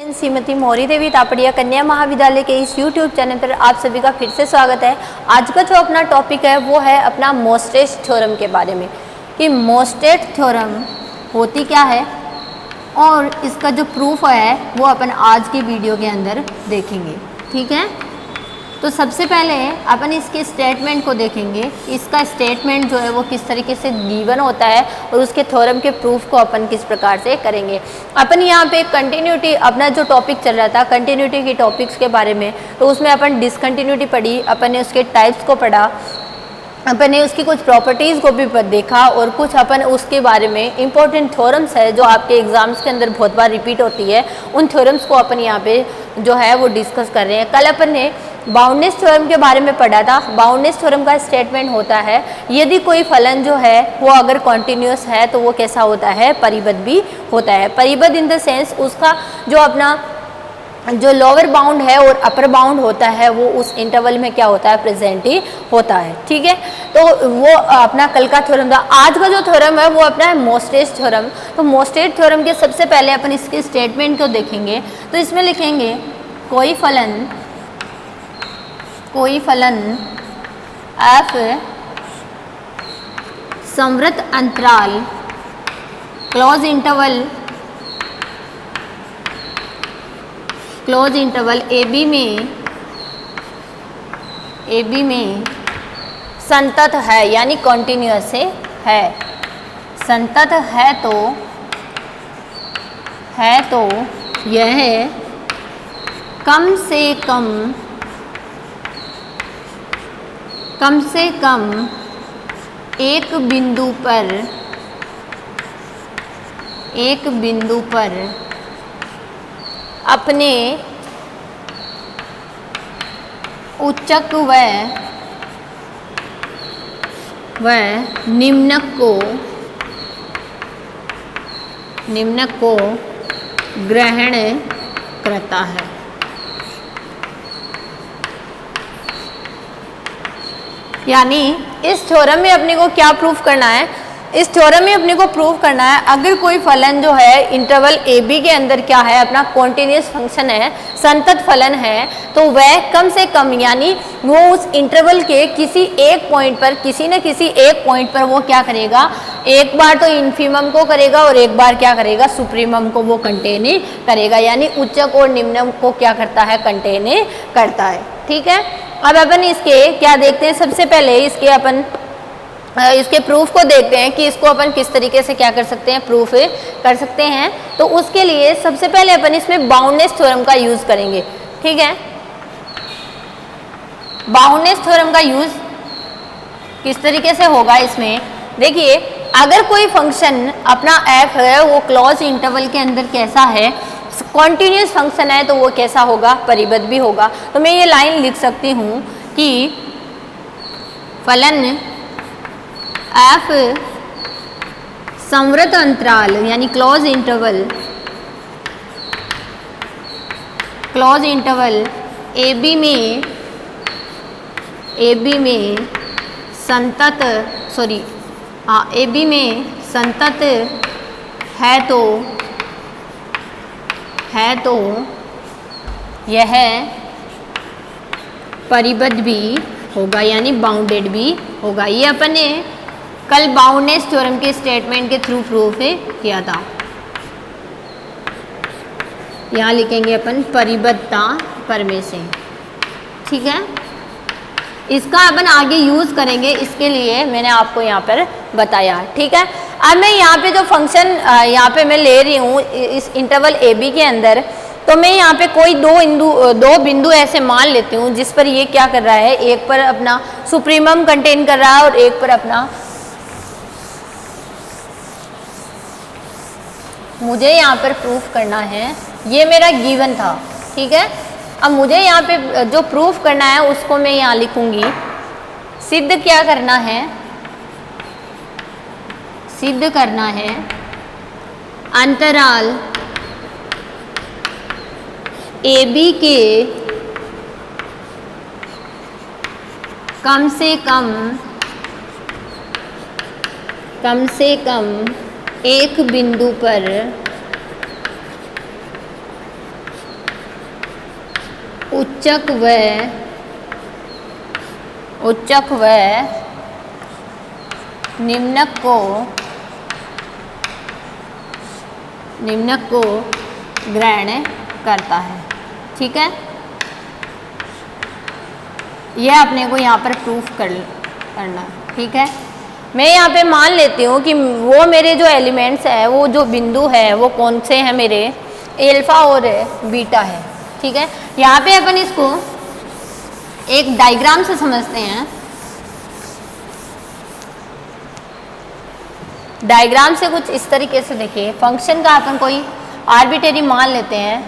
श्रीमती मौरी देवी तापड़िया कन्या महाविद्यालय के इस YouTube चैनल पर आप सभी का फिर से स्वागत है। आज का जो अपना टॉपिक है वो है अपना मोस्टेट थ्योरम के बारे में कि मोस्टेट थ्योरम होती क्या है और इसका जो प्रूफ है वो अपन आज की वीडियो के अंदर देखेंगे। ठीक है, तो सबसे पहले अपन इसके स्टेटमेंट को देखेंगे। इसका स्टेटमेंट जो है वो किस तरीके से गिवन होता है और उसके थ्योरम के प्रूफ को अपन किस प्रकार से करेंगे। अपन यहाँ पे कंटिन्यूटी, अपना जो टॉपिक चल रहा था कंटिन्यूटी के टॉपिक्स के बारे में, तो उसमें अपन डिसकंटिन्यूटी पढ़ी, अपन ने उसके टाइप्स को पढ़ा, अपन ने उसकी कुछ प्रॉपर्टीज़ को भी देखा और कुछ अपन उसके बारे में इंपॉर्टेंट थ्योरम्स है जो आपके एग्जाम्स के अंदर बहुत बार रिपीट होती है, उन थ्योरम्स को अपन यहाँ पे जो है वो डिस्कस कर रहे हैं। कल अपन ने बाउंडनेस थ्योरम के बारे में पढ़ा था। बाउंडनेस थ्योरम का स्टेटमेंट होता है यदि कोई फलन जो है वो अगर कॉन्टिन्यूस है तो वो कैसा होता है, परिबद्ध भी होता है। परिबद्ध इन द सेंस उसका जो अपना जो लोअर बाउंड है और अपर बाउंड होता है वो उस इंटरवल में क्या होता है, प्रेजेंट ही होता है। ठीक है, तो वो अपना कल का थ्योरम था। आज का जो थ्योरम है वो अपना है मोस्टेट थ्योरम। तो मोस्टेट थ्योरम के सबसे पहले अपन इसके स्टेटमेंट को देखेंगे। तो इसमें लिखेंगे कोई फलन f संवृत अंतराल क्लोज इंटरवल AB में संतत है यानी कॉन्टिन्यूअस है। संतत है तो यह कम से कम एक बिंदु पर अपने उच्चक व निम्नक को ग्रहण करता है। यानी इस थ्योरम में अपने को क्या प्रूफ करना है, इस थ्योरम में अपने को प्रूफ करना है अगर कोई फलन जो है इंटरवल AB के अंदर क्या है, अपना कॉन्टिन्यूस फंक्शन है, संतत फलन है, तो वह कम से कम यानी वो उस इंटरवल के किसी एक पॉइंट पर, किसी न किसी एक पॉइंट पर वो क्या करेगा, एक बार तो इन्फीमम को करेगा और एक बार क्या करेगा, सुप्रीमम को वो कंटेन करेगा। यानी उच्चक और निम्नक को क्या करता है, कंटेन करता है। ठीक है, अब अपन इसके क्या देखते हैं, सबसे पहले इसके प्रूफ को देखते हैं कि इसको अपन किस तरीके से क्या कर सकते हैं, प्रूफ कर सकते हैं। तो उसके लिए सबसे पहले अपन इसमें बाउंडनेस थ्योरम का यूज करेंगे। ठीक है, बाउंडनेस थ्योरम का यूज किस तरीके से होगा, इसमें देखिए अगर कोई फंक्शन अपना f है वो क्लोज इंटरवल के अंदर कैसा है, कॉन्टिन्यूस फंक्शन है, तो वो कैसा होगा, परिबद्ध भी होगा। तो मैं ये लाइन लिख सकती हूँ कि फलन f संवृत अंतराल यानी क्लोज इंटरवल AB में संतत है तो यह परिबद्ध भी होगा यानी बाउंडेड भी होगा। ये अपन ने कल बाउंडनेस थ्योरम के स्टेटमेंट के थ्रू प्रूफ किया था। यहाँ लिखेंगे अपन परिबद्धता परमे से। ठीक है, इसका अपन आगे यूज करेंगे, इसके लिए मैंने आपको यहाँ पर बताया। ठीक है, अब मैं यहाँ पे जो फंक्शन यहाँ पे मैं ले रही हूँ इस इंटरवल AB के अंदर, तो मैं यहाँ पे कोई दो बिंदु ऐसे मान लेती हूँ जिस पर ये क्या कर रहा है, एक पर अपना सुप्रीमम कंटेन कर रहा है और एक पर अपना, मुझे यहाँ पर प्रूफ करना है, ये मेरा गिवन था। ठीक है, अब मुझे यहाँ पे जो प्रूफ करना है उसको मैं यहाँ लिखूंगी। सिद्ध क्या करना है, सिद्ध करना है अंतराल AB के कम से कम एक बिंदु पर उच्चक व निम्नक को ग्रहण करता है। ठीक है, यह अपने को यहाँ पर प्रूफ करना। ठीक है, मैं यहाँ पे मान लेती हूँ कि वो मेरे जो एलिमेंट्स है, वो जो बिंदु है वो कौन से हैं, मेरे अल्फा और बीटा है। ठीक है, यहाँ पे अपन इसको एक डायग्राम से समझते हैं। डायग्राम से कुछ इस तरीके से देखिए, फंक्शन का अपन कोई आर्बिट्रेरी मान लेते हैं।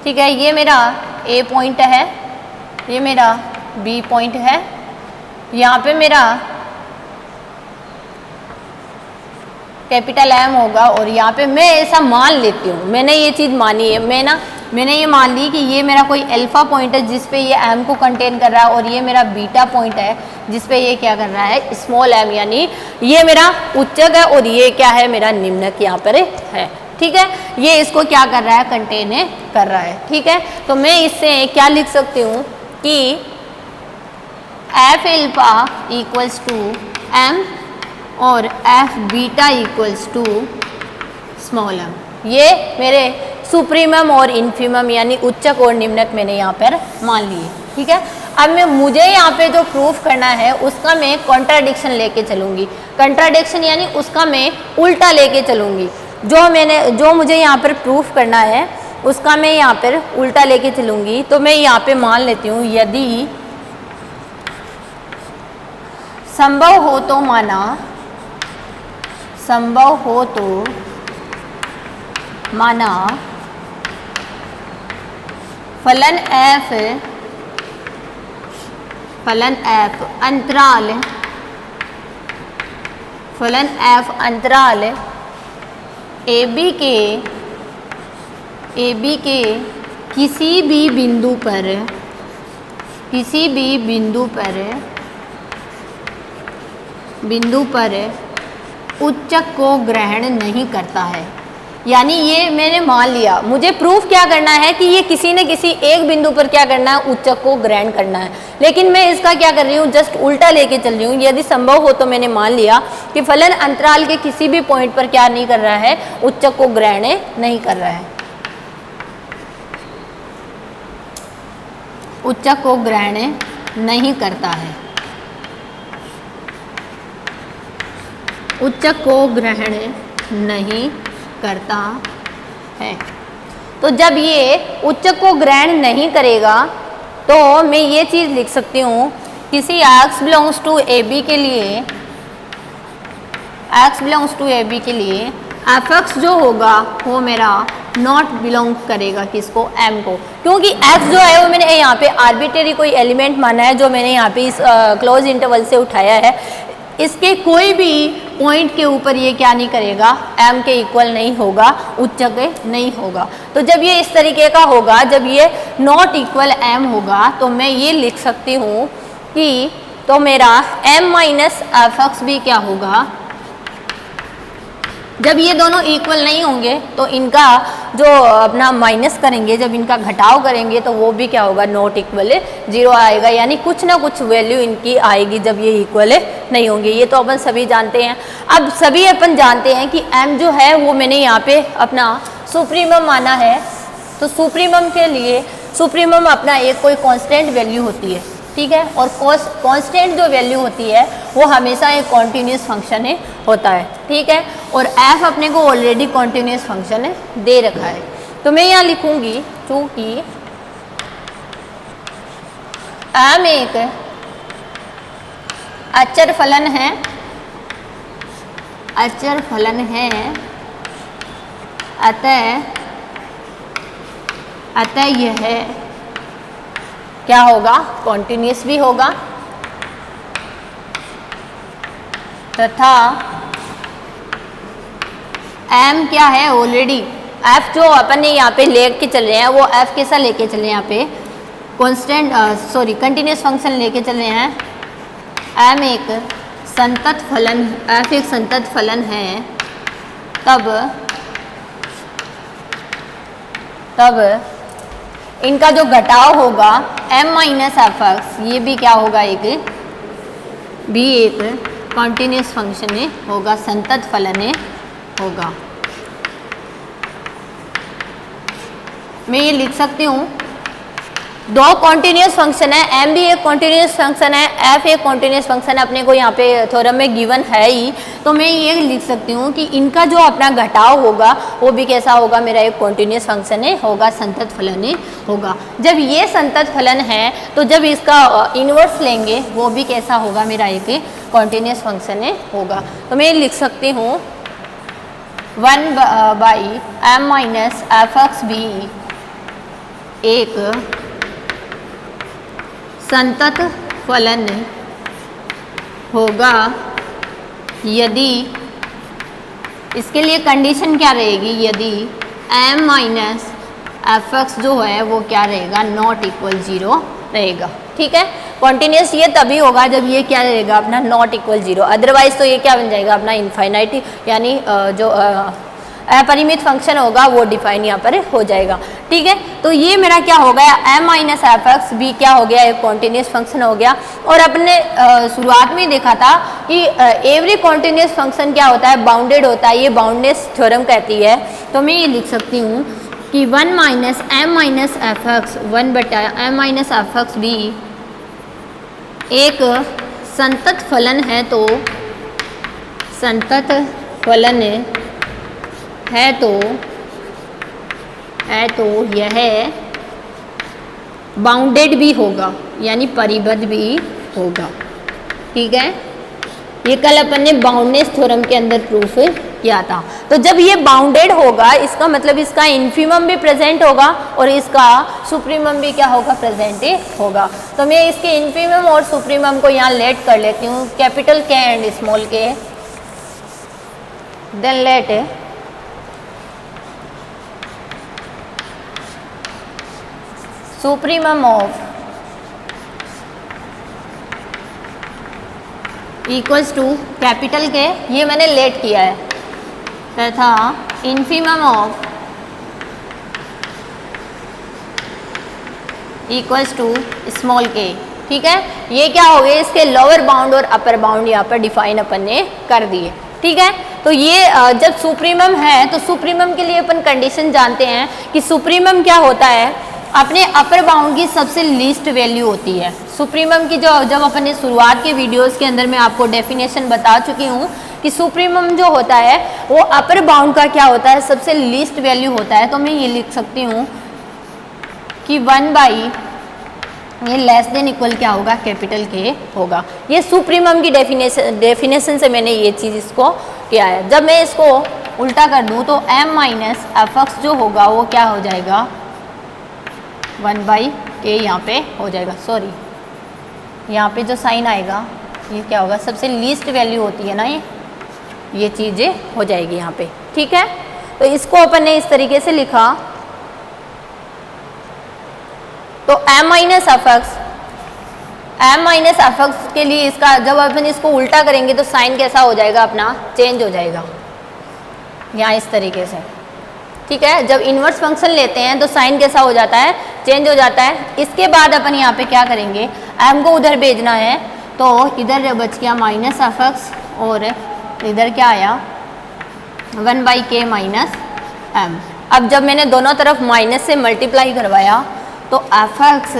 ठीक है, ये मेरा ए पॉइंट है, ये मेरा बी पॉइंट है, यहाँ पे मेरा कैपिटल एम होगा और यहाँ पे मैं ऐसा मान लेती हूँ, मैंने ये चीज़ मानी है, मैंने ये मान ली कि ये मेरा कोई अल्फा पॉइंट है जिस पे ये एम को कंटेन कर रहा है, और ये मेरा बीटा पॉइंट है जिस पे ये क्या कर रहा है, स्मॉल एम, यानी ये मेरा उच्चक है और ये क्या है, मेरा निम्नक यहाँ पर है। ठीक है, ये इसको क्या कर रहा है, कंटेन कर रहा है। ठीक है, तो मैं इससे क्या लिख सकती हूँ कि f alpha equals to m और f beta equals to small m. ये मेरे सुप्रीमम और इन्फीमम यानी उच्चक और निम्नक मैंने यहाँ पर मान लिए। ठीक है, अब मुझे यहाँ पे जो प्रूफ करना है उसका मैं कॉन्ट्राडिक्शन लेके चलूँगी। कॉन्ट्राडिक्शन यानी उसका मैं उल्टा लेके चलूँगी। जो मुझे यहाँ पर प्रूफ करना है उसका मैं यहाँ पर उल्टा लेके चलूँगी। तो मैं यहाँ पे मान लेती हूँ, यदि संभव हो तो माना फलन एफ अंतराल ए बी के किसी भी बिंदु पर उच्चक को ग्रहण नहीं करता है। यानी ये मैंने मान लिया, मुझे प्रूफ क्या करना है कि ये किसी न किसी एक बिंदु पर क्या करना है, उच्चक को ग्रहण करना है। लेकिन मैं इसका क्या कर रही हूँ, जस्ट उल्टा लेके चल रही हूँ। यदि संभव हो तो मैंने मान लिया कि फलन अंतराल के किसी भी पॉइंट पर क्या नहीं कर रहा है, उच्चक को ग्रहण नहीं कर रहा है, उच्चक को ग्रहण नहीं करता है, उच्चक को ग्रहण नहीं करता है। तो जब ये उच्चक को ग्रहण नहीं करेगा तो मैं ये चीज़ लिख सकती हूँ, किसी x belongs to A B के लिए, fx जो होगा वो मेरा नॉट बिलोंग करेगा किसको, m को, क्योंकि x जो है वो मैंने यहाँ पे आर्बिट्रेरी कोई एलिमेंट माना है जो मैंने यहाँ पे इस क्लोज इंटरवल से उठाया है। इसके कोई भी पॉइंट के ऊपर ये क्या नहीं करेगा, m के इक्वल नहीं होगा, उच्चक नहीं होगा। तो जब ये इस तरीके का होगा, जब ये नॉट इक्वल m होगा, तो मैं ये लिख सकती हूँ कि तो मेरा m माइनस एफ एक्स भी क्या होगा, जब ये दोनों इक्वल नहीं होंगे तो इनका जो अपना माइनस करेंगे, जब इनका घटाव करेंगे तो वो भी क्या होगा, नॉट इक्वल 0 आएगा, यानी कुछ ना कुछ वैल्यू इनकी आएगी जब ये इक्वल नहीं होंगे। ये तो अपन सभी जानते हैं। अब सभी अपन जानते हैं कि m जो है वो मैंने यहाँ पे अपना सुप्रीमम माना है। तो सुप्रीमम के लिए सुप्रीमम अपना एक कोई कांस्टेंट वैल्यू होती है, ठीक है, और कांस्टेंट जो वैल्यू होती है वो हमेशा एक कॉन्टिन्यूस फंक्शन होता है, ठीक है, और f अपने को ऑलरेडी कॉन्टिन्यूस फंक्शन दे रखा है। तो मैं यहाँ लिखूंगी चूंकि m एक अचर फलन है, अतः यह क्या होगा, कॉन्टिन्यूस भी होगा, तथा m क्या है, ऑलरेडी f जो अपन ने यहाँ पे लेके चल रहे हैं वो f कैसा लेके चल रहे हैं, यहाँ पे कांस्टेंट कंटिन्यूस फंक्शन लेके चल रहे हैं। m एक संतत फलन, f एक संतत फलन है, तब इनका जो घटाव होगा m माइनस एफ एक्स, ये भी क्या होगा, एक कॉन्टिन्यूस फंक्शन होगा, संतत फलन होगा। मैं ये लिख सकती हूँ, दो कॉन्टिन्यूस फंक्शन है, m भी एक कॉन्टिन्यूस फंक्शन है, f एक कॉन्टिन्यूस फंक्शन है, अपने को यहाँ पे थ्योरम में गिवन है ही, तो मैं ये लिख सकती हूँ कि इनका जो अपना घटाव होगा वो भी कैसा होगा, मेरा एक कॉन्टिन्यूस फंक्शन होगा, संतत फलन होगा। जब ये संतत फलन है तो जब इसका इन्वर्स लेंगे वो भी कैसा होगा, मेरा एक कॉन्टिन्यूस फंक्शन होगा। तो मैं लिख सकती हूँ 1/m माइनस एफ एक्स भी एक संतत फलन होगा यदि, इसके लिए कंडीशन क्या रहेगी, यदि m माइनस एफ एक्स जो है वो क्या रहेगा, नॉट इक्वल 0 रहेगा। ठीक है, कॉन्टिन्यूस ये तभी होगा जब ये क्या रहेगा, अपना नॉट इक्वल 0, अदरवाइज तो ये क्या बन जाएगा, अपना इनफाइनाइट, यानी जो अपरिमित फंक्शन होगा वो डिफाइन यहाँ पर हो जाएगा। ठीक है, तो ये मेरा क्या हो गया, m माइनस एफ एक्स भी क्या हो गया, एक कॉन्टिन्यूस फंक्शन हो गया। और अपने शुरुआत में देखा था कि एवरी कॉन्टिन्यूस फंक्शन क्या होता है, बाउंडेड होता है, ये बाउंडनेस थ्योरम कहती है। तो मैं ये लिख सकती हूँ कि 1 minus m minus F x 1/m minus F x भी एक संतत फलन है, तो संतत फलन है तो यह बाउंडेड भी होगा, यानी परिबद्ध भी होगा। ठीक है, ये कल अपन ने बाउंडनेस थ्योरम के अंदर प्रूफ किया था। तो जब ये बाउंडेड होगा, इसका मतलब इसका इन्फीमम भी प्रेजेंट होगा और इसका सुप्रीमम भी क्या होगा, प्रेजेंट होगा। तो मैं इसके इन्फीमम और सुप्रीमम को यहाँ लेट कर लेती हूँ, capital K and small k, then let supremum of equals to capital K, ये मैंने लेट किया है, तथा infimum of equals to small k. ठीक है, ये क्या हो गए, इसके लोअर बाउंड और अपर बाउंड यहाँ पर डिफाइन अपन ने कर दिए। ठीक है, तो ये जब सुप्रीमम है तो सुप्रीमम के लिए अपन कंडीशन जानते हैं कि सुप्रीमम क्या होता है, अपने अपर बाउंड की सबसे लीस्ट वैल्यू होती है। सुप्रीमम की जो जब अपने शुरुआत के वीडियोस के अंदर मैं आपको डेफिनेशन बता चुकी हूँ कि सुप्रीमम जो होता है वो अपर बाउंड का क्या होता है, सबसे लीस्ट वैल्यू होता है। तो मैं ये लिख सकती हूँ कि 1 ये लेस देन इक्वल क्या होगा, कैपिटल के होगा। ये सुप्रीमम की डेफिनेशन से मैंने ये चीज़ इसको किया है। जब मैं इसको उल्टा कर दूँ तो m माइनस एफ एक्स जो होगा वो क्या हो जाएगा, 1/k यहाँ पे हो जाएगा। सॉरी, यहाँ पे जो साइन आएगा ये क्या होगा, सबसे लीस्ट वैल्यू होती है ना, ये चीज़ें हो जाएगी यहाँ पे। ठीक है, तो इसको अपन ने इस तरीके से लिखा, तो m माइनस एफ एक्स के लिए इसका जब अपन इसको उल्टा करेंगे तो साइन कैसा हो जाएगा, अपना चेंज हो जाएगा यहाँ इस तरीके से। ठीक है, जब इन्वर्स फंक्शन लेते हैं तो साइन कैसा हो जाता है, चेंज हो जाता है। इसके बाद अपन यहाँ पे क्या करेंगे, m को उधर भेजना है, तो इधर बच गया माइनस एफ एक्स और इधर क्या आया 1/k माइनस m। अब जब मैंने दोनों तरफ माइनस से मल्टीप्लाई करवाया तो एफ एक्स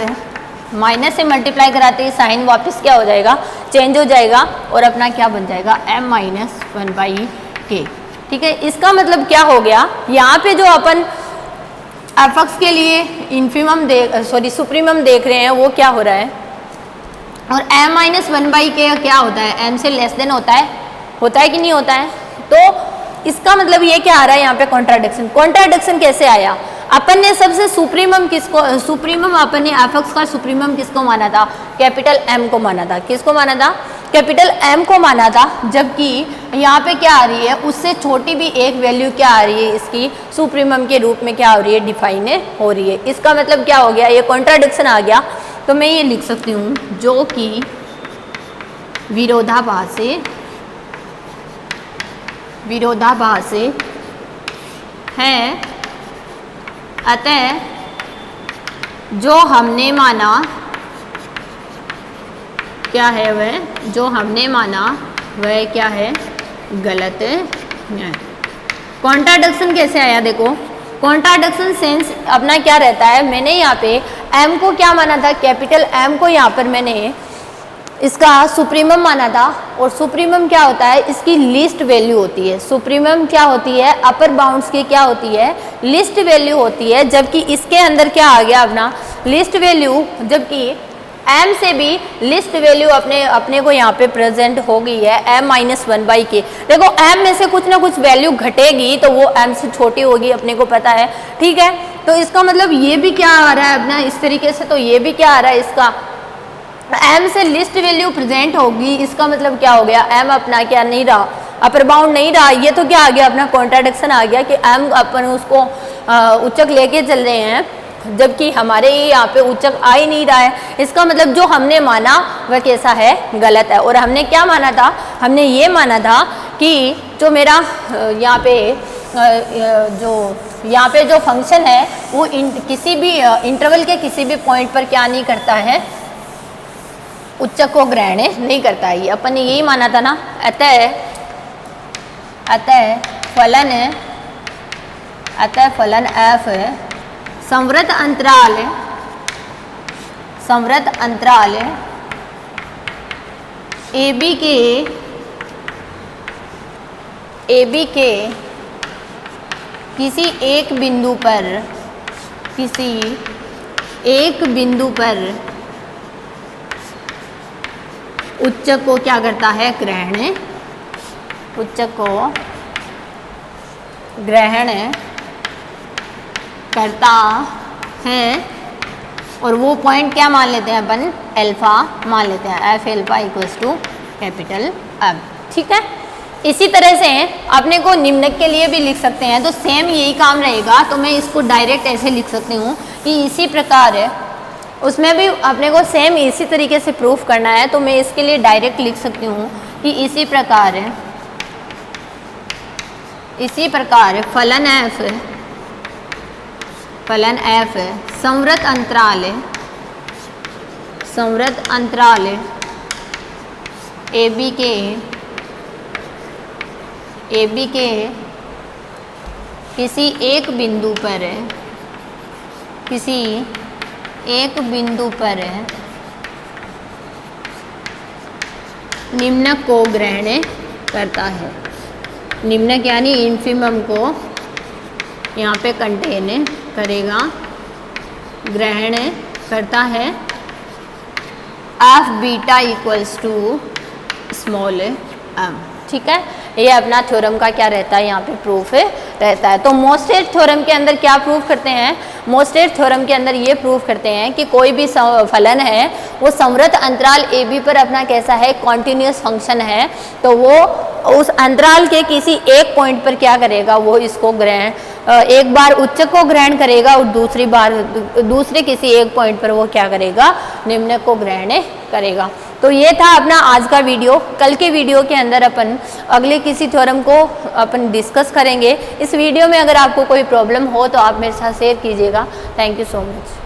माइनस से मल्टीप्लाई कराते ही साइन वापस क्या हो जाएगा, चेंज हो जाएगा और अपना क्या बन जाएगा, m माइनस 1/k। ठीक है, इसका मतलब क्या हो गया, यहाँ पे जो अपन एफ एक्स के लिए इन्फीमम सुप्रीमम देख रहे हैं वो क्या हो रहा है, और m माइनस 1/k क्या होता है, m से लेस देन होता है कि नहीं होता है। तो इसका मतलब ये क्या आ रहा है यहाँ पे, कॉन्ट्राडिक्शन कैसे आया। अपन ने सबसे सुप्रीमम अपन ने एफ एक्स का सुप्रीमम किसको माना था, कैपिटल M को माना था। किसको माना था, कैपिटल M को माना था। जबकि यहाँ पे क्या आ रही है, उससे छोटी भी एक वैल्यू क्या आ रही है, इसकी सुप्रीमम के रूप में क्या हो रही है, डिफाइन हो रही है। इसका मतलब क्या हो गया, ये कॉन्ट्राडिक्शन आ गया। तो मैं ये लिख सकती हूँ, जो कि विरोधाभास है, अतः जो हमने माना क्या है वह, जो हमने माना वह क्या है, गलत है। कॉन्ट्राडिक्शन कैसे आया, देखो कॉन्ट्राडिक्शन सेंस अपना क्या रहता है, मैंने यहाँ पे m को क्या माना था, कैपिटल M को यहाँ पर मैंने इसका सुप्रीमम माना था, और सुप्रीमम क्या होता है, इसकी लीस्ट वैल्यू होती है। सुप्रीमम क्या होती है, अपर बाउंड्स की क्या होती है, लिस्ट वैल्यू होती है, जबकि इसके अंदर क्या आ गया अपना लिस्ट वैल्यू, जबकि m से भी लिस्ट वैल्यू अपने को यहाँ पे प्रेजेंट हो गई है m-1/k। देखो m में से कुछ ना कुछ वैल्यू घटेगी तो वो m से छोटी होगी, अपने को पता है, ठीक है। तो इसका मतलब ये भी क्या आ रहा है अपना इस तरीके से, तो ये भी क्या आ रहा है, इसका m से लिस्ट वैल्यू प्रेजेंट होगी, इसका मतलब क्या हो गया, m अपना क्या नहीं रहा, अपर बाउंड नहीं रहा। ये तो क्या आ गया, अपना कॉन्ट्राडिक्शन आ गया कि m अपन उसको उच्चक लेके चल रहे हैं, जबकि हमारे यहाँ पे उच्चक आ ही नहीं रहा है। इसका मतलब जो हमने माना वह कैसा है, गलत है। और हमने क्या माना था, हमने ये माना था कि जो मेरा यहाँ पे जो फंक्शन है वो किसी भी इंटरवल के किसी भी पॉइंट पर क्या नहीं करता है, उच्चक को ग्रहण नहीं करता है। ये अपन ने यही माना था ना। अतः फलन f संवृत अंतराल AB के किसी एक बिंदु पर उच्चक को क्या करता है, ग्रहण, उच्चक को ग्रहण करता है। और वो पॉइंट क्या मान लेते हैं अपन, अल्फा मान लेते हैं, F alpha equals to capital M, ठीक है। इसी तरह से अपने को निम्नक के लिए भी लिख सकते हैं, तो सेम यही काम रहेगा। तो मैं इसको डायरेक्ट ऐसे लिख सकती हूँ कि इसी प्रकार है, उसमें भी अपने को सेम इसी तरीके से प्रूफ करना है, तो मैं इसके लिए डायरेक्ट लिख सकती हूँ कि इसी प्रकार फलन f संवृत अंतराल AB के किसी एक बिंदु पर निम्नक को ग्रहण करता है। निम्नक यानी इन्फिमम को यहाँ पे कंटेन करेगा, ग्रहण करता है, F beta equals to small m, ठीक है। ये अपना थ्योरम का क्या रहता है, यहाँ पे प्रूफ रहता है। तो मोस्टेट थ्योरम के अंदर क्या प्रूफ करते हैं, मोस्टेट थ्योरम के अंदर ये प्रूफ करते हैं कि कोई भी फलन है वो संवृत अंतराल AB पर अपना कैसा है, कॉन्टिन्यूस फंक्शन है, तो वो उस अंतराल के किसी एक पॉइंट पर क्या करेगा, वो इसको ग्रहण, एक बार उच्चक को ग्रहण करेगा और दूसरे किसी एक पॉइंट पर वो क्या करेगा, निम्नक को ग्रहण करेगा। तो ये था अपना आज का वीडियो। कल के वीडियो के अंदर अपन अगले किसी थ्योरम को अपन डिस्कस करेंगे। इस वीडियो में अगर आपको कोई प्रॉब्लम हो तो आप मेरे साथ शेयर कीजिएगा। Thank you so much.